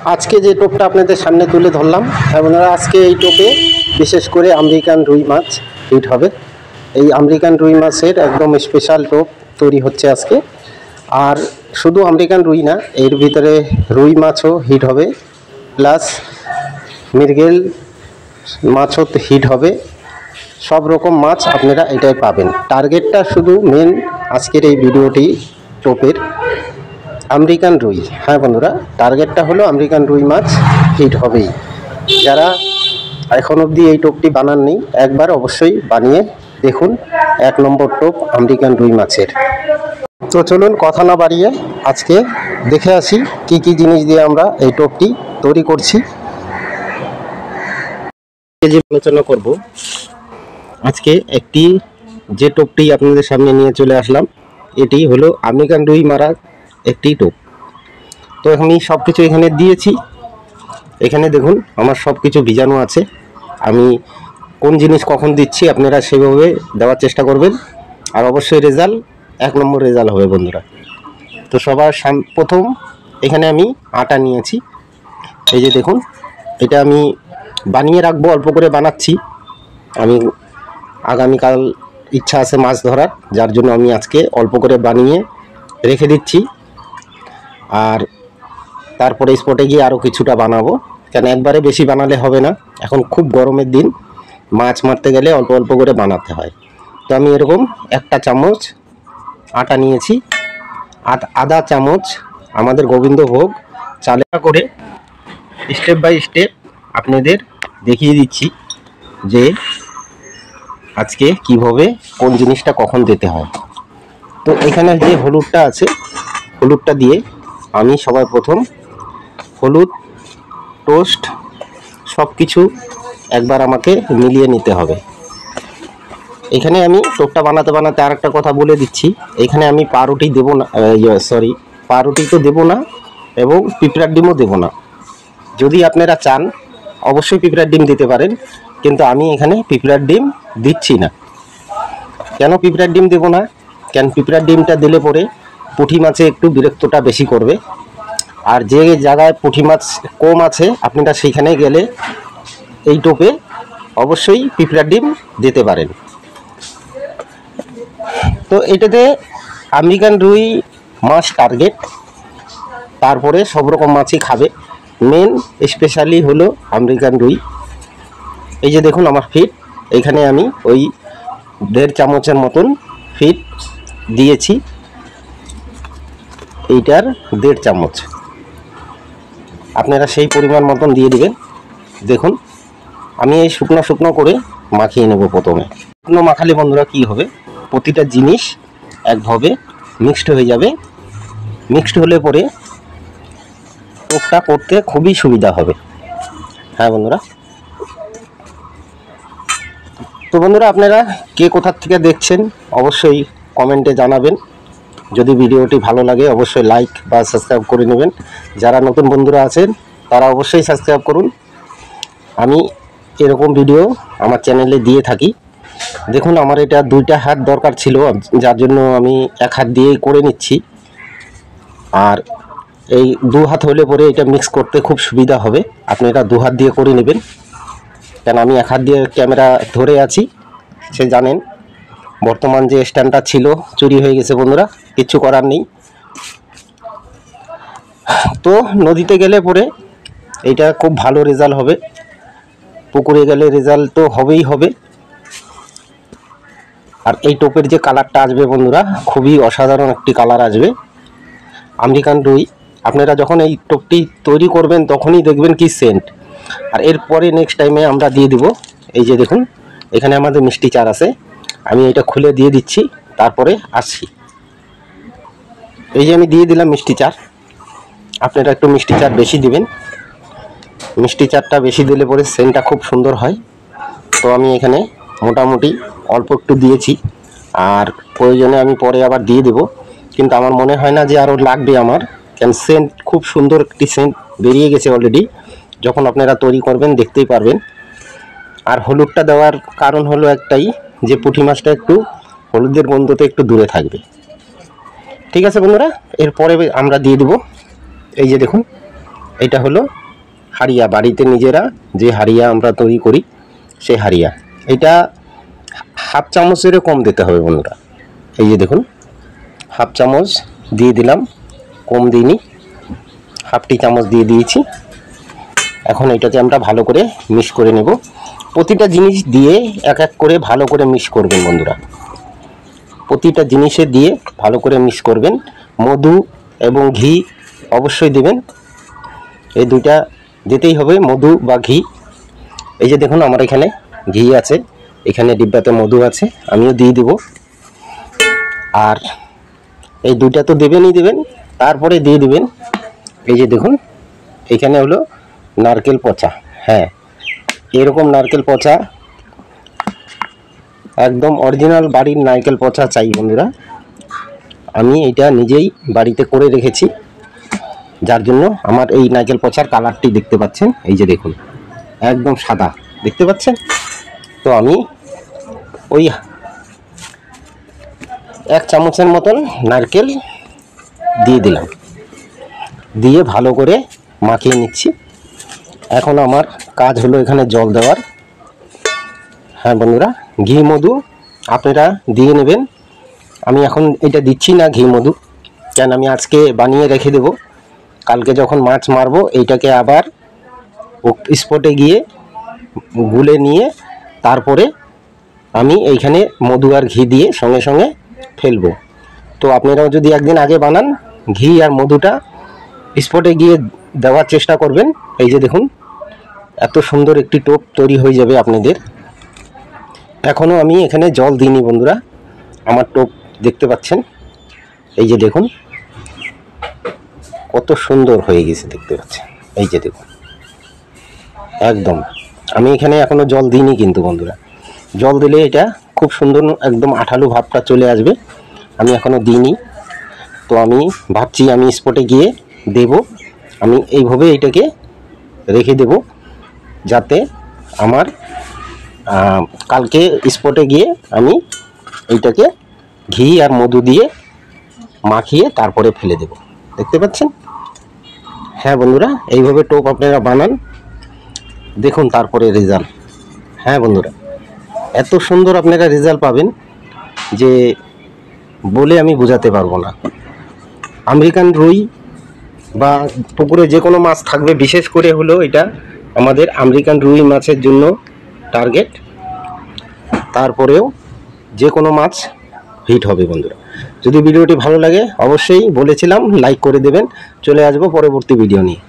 আজকে যে টোপটা আপনাদের সামনে তুলে ধরলাম এবং আজকে এই টোপে বিশেষ করে আমেরিকান রুই মাছ হিট হবে। এই আমেরিকান রুই মাছের একদম স্পেশাল টোপ তৈরি হচ্ছে আজকে। আর শুধু আমেরিকান রুই না, এর ভিতরে রুই মাছও হিট হবে, প্লাস মৃগেল মাছও হিট হবে। সব রকম মাছ আপনারা এটাই পাবেন। টার্গেটটা শুধু মেন আজকের এই ভিডিওটি টোপের আমেরিকান রুই। হ্যাঁ বন্ধুরা, টার্গেটটা হলো আমেরিকান রুই মাছ হিট হবেই। যারা এখন অবধি এই টোপটি বানাননি, একবার অবশ্যই বানিয়ে দেখুন। 1 নম্বর টোপ আমেরিকান রুই মাছের। তো চলুন কথা না বাড়িয়ে আজকে দেখে আসি কি কি জিনিস দিয়ে আমরা এই টোপটি তৈরি করছি। যে আলোচনা করব আজকে একটি যে টোপটি আপনাদের সামনে নিয়ে চলে আসলাম, এটি হলো আমেরিকান রুই মারার একটি টোপ। তো আমি সব কিছু এখানে দিয়েছি। এখানে দেখুন আমার সব কিছু ভিজানো আছে। আমি কোন জিনিস কখন দিচ্ছি আপনারা সেভাবে দেওয়ার চেষ্টা করবেন। আর অবশ্যই রেজাল্ট 1 নম্বর রেজাল্ট হবে বন্ধুরা। তো সবার প্রথম এখানে আমি আটা নিয়েছি। এই যে দেখুন, এটা আমি বানিয়ে রাখবো, অল্প করে বানাচ্ছি। আমি আগামীকাল ইচ্ছা আছে মাছ ধরার, যার জন্য আমি আজকে অল্প করে বানিয়ে রেখে দিচ্ছি। আর তারপরে স্পটে গিয়ে আরও কিছুটা বানাবো, কেন একবারে বেশি বানালে হবে না। এখন খুব গরমের দিন, মাছ মারতে গেলে অল্প অল্প করে বানাতে হয়। তো আমি এরকম 1 চামচ আটা নিয়েছি। আধা চামচ আমাদের গোবিন্দভোগ চালের করে স্টেপ বাই স্টেপ আপনাদের দেখিয়ে দিচ্ছি যে আজকে কিভাবে কোন জিনিসটা কখন দিতে হয়। তো এখানে যে হলুদটা আছে, হলুদটা দিয়ে আমি সবার প্রথম হলুদ, টোস্ট সব কিছু একবার আমাকে মিলিয়ে নিতে হবে। এখানে আমি টোপটা বানাতে বানাতে আর একটা কথা বলে দিচ্ছি, এখানে আমি পাউরুটি দেবো না, পাউরুটি তো দেবো না এবং পিঁপড়ার ডিমও দেবো না। যদি আপনারা চান অবশ্যই পিঁপড়ার ডিম দিতে পারেন, কিন্তু আমি এখানে পিঁপড়ার ডিম দিচ্ছি না। কেন পিঁপড়ার ডিম দেবো না? কেন পিঁপড়ার ডিমটা দিলে পরে পুঁটি মাছে একটু বিরক্তটা বেশি করবে। আর যে জায়গায় পুঁটি মাছ কম আছে আপনারা সেইখানে গেলে এই টোপে অবশ্যই পিঁপড়ার ডিম দিতে পারেন। তো এটাতে আমেরিকান রুই মাছ টার্গেট, তারপরে সব রকম মাছই খাবে। মেন স্পেশালি হলো আমেরিকান রুই। এই যে দেখুন আমার ফিট, এইখানে আমি ওই 1.5 চামচের মতন ফিট দিয়েছি। এইটার 1.5 চামচ আপনারা সেই পরিমাণ মতন দিয়ে দিবেন। দেখুন আমি এই শুকনো শুকনো করে মাখিয়ে নেব। প্রথমে শুকনো মাখালে বন্ধুরা কি হবে, প্রতিটা জিনিস একভাবে মিক্সড হয়ে যাবে। মিক্সড হলে পরে টোপটা করতে খুবই সুবিধা হবে। হ্যাঁ বন্ধুরা, তো বন্ধুরা আপনারা কে কোথা থেকে দেখছেন অবশ্যই কমেন্টে জানাবেন। যদি ভিডিওটি ভালো লাগে অবশ্যই লাইক বা সাবস্ক্রাইব করে নেবেন। যারা নতুন বন্ধুরা আছেন তারা অবশ্যই সাবস্ক্রাইব করুন। আমি এরকম ভিডিও আমার চ্যানেলে দিয়ে থাকি। দেখুন আমার এটা 2টা হাত দরকার ছিল, যার জন্য আমি 1 হাত দিয়েই করে নিচ্ছি। আর এই 2 হাত হলে পরে এটা মিক্স করতে খুব সুবিধা হবে। আপনারা 2 হাত দিয়ে করে নেবেন, কেন আমি 1 হাত দিয়ে ক্যামেরা ধরে আছি। সে জানেন বর্তমান যে স্ট্যান্ডটা ছিল চুরি হয়ে গেছে বন্ধুরা, কিচ্ছু করার নেই। তো নদীতে গেলে পরে এটা খুব ভালো রেজাল্ট হবে, পুকুরে গেলে রেজাল্ট তো হবেই হবে। আর এই টোপের যে কালারটা আসবে বন্ধুরা, খুবই অসাধারণ একটি কালার আসবে আমেরিকান রুই। আপনারা যখন এই টোপটি তৈরি করবেন তখনই দেখবেন কি সেন্ট। আর এরপরে নেক্সট টাইমে আমরা দিয়ে দিব, এই যে দেখুন এখানে আমাদের মিষ্টি চার আছে, আমি এটা খুলে দিয়ে দিচ্ছি, তারপরে আসছি। এই যে আমি দিয়ে দিলাম মিষ্টি চার। আপনারা একটু মিষ্টি চার বেশি দিবেন, মিষ্টি চারটা বেশি দিলে পরে সেন্টটা খুব সুন্দর হয়। তো আমি এখানে মোটামুটি অল্প একটু দিয়েছি, আর প্রয়োজনে আমি পরে আবার দিয়ে দেব, কিন্তু আমার মনে হয় না যে আরও লাগবে আমার, কেন সেন্ট খুব সুন্দর একটি সেন্ট বেরিয়ে গেছে অলরেডি। যখন আপনারা তৈরি করবেন দেখতেই পারবেন। আর হলুদটা দেওয়ার কারণ হলো একটাই, যে পুঁটি মাছটা একটু হলুদের গন্ধতে একটু দূরে থাকবে। ঠিক আছে বন্ধুরা, এরপরে আমরা দিয়ে দেব। এই যে দেখুন এটা হলো হাড়িয়া, বাড়িতে নিজেরা যে হাড়িয়া আমরা তৈরি করি সেই হাড়িয়া। এটা হাফ চামচেরও কম দিতে হবে বন্ধুরা। এই যে দেখুন হাফ চামচ দিয়ে দিলাম, কম দিইনি, হাফ টি চামচ দিয়ে দিয়েছি। এখন এটাকে আমরা ভালো করে মিক্স করে নেব। প্রতিটা জিনিস দিয়ে এক এক করে ভালো করে মিক্স করবেন বন্ধুরা, প্রতিটা জিনিসে দিয়ে ভালো করে মিক্স করবেন। মধু এবং ঘি অবশ্যই দেবেন, এই দুইটা দিতেই হবে, মধু বা ঘি। এই যে দেখুন আমার এখানে ঘি আছে, এখানে ডিব্বাতে মধু আছে, আমিও দিয়ে দিব। আর এই দুইটা তো দেবেনই দেবেন, তারপরে দিয়ে দিবেন এই যে দেখুন এখানে হলো নারকেল পচা। হ্যাঁ, এরকম নারকেল পচা, একদম অরিজিনাল বাড়ির নারকেল পচা চাই বন্ধুরা। আমি এটা নিজেই বাড়িতে করে রেখেছি, যার জন্য আমার এই নারকেল পচার কালারটি দেখতে পাচ্ছেন। এই যে দেখুন একদম সাদা দেখতে পাচ্ছেন। তো আমি ওই 1 চামচের মতন নারকেল দিয়ে দিলাম, দিয়ে ভালো করে মাখিয়ে নিচ্ছি। এখন আমার কাজ হলো এখানে জল দেওয়ার। হ্যাঁ বন্ধুরা, ঘি মধু আপনারা দিয়ে নেবেন। আমি এখন এটা দিচ্ছি না ঘি মধু, কেন আমি আজকে বানিয়ে রেখে দেব, কালকে যখন মাছ মারবো এইটাকে আবার স্পটে গিয়ে গুলে নিয়ে তারপরে আমি এইখানে মধু আর ঘি দিয়ে সঙ্গে সঙ্গে ফেলবো। তো আপনারাও যদি একদিন আগে বানান, ঘি আর মধুটা স্পটে গিয়ে দেওয়ার চেষ্টা করবেন। এই যে দেখুন এত সুন্দর একটি টোপ তৈরি হয়ে যাবে আপনাদের। এখনও আমি এখানে জল দিইনি বন্ধুরা, আমার টোপ দেখতে পাচ্ছেন। এই যে দেখুন কত সুন্দর হয়ে গেছে দেখতে পাচ্ছেন। এই যে দেখুন একদম, আমি এখানে এখনও জল দিইনি কিন্তু বন্ধুরা, জল দিলে এটা খুব সুন্দর একদম আঠালো ভাবটা চলে আসবে। আমি এখনও দিইনি, তো আমি ভাবছি আমি স্পটে গিয়ে দেব। আমি এইভাবে এটাকে রেখে দেব, যাতে আমার কালকে স্পটে গিয়ে আমি এইটাকে ঘি আর মধু দিয়ে মাখিয়ে তারপরে ফেলে দেব। দেখতে পাচ্ছেন? হ্যাঁ বন্ধুরা, এইভাবে টোপ আপনারা বানান, দেখুন তারপরে রেজাল্ট। হ্যাঁ বন্ধুরা, এত সুন্দর আপনারা রেজাল্ট পাবেন যে বলে আমি বোঝাতে পারবো না। আমেরিকান রুই বা পুকুরে যে কোনো মাছ থাকবে, বিশেষ করে হলো এটা আমাদের আমেরিকান রুই মাছের জন্য টার্গেট। তারপরেও যে কোনো মাছ হিট হবে বন্ধুরা। যদি ভিডিওটি ভালো লাগে অবশ্যই বলেছিলাম লাইক করে দেবেন। চলে আসবো পরবর্তী ভিডিও নিয়ে।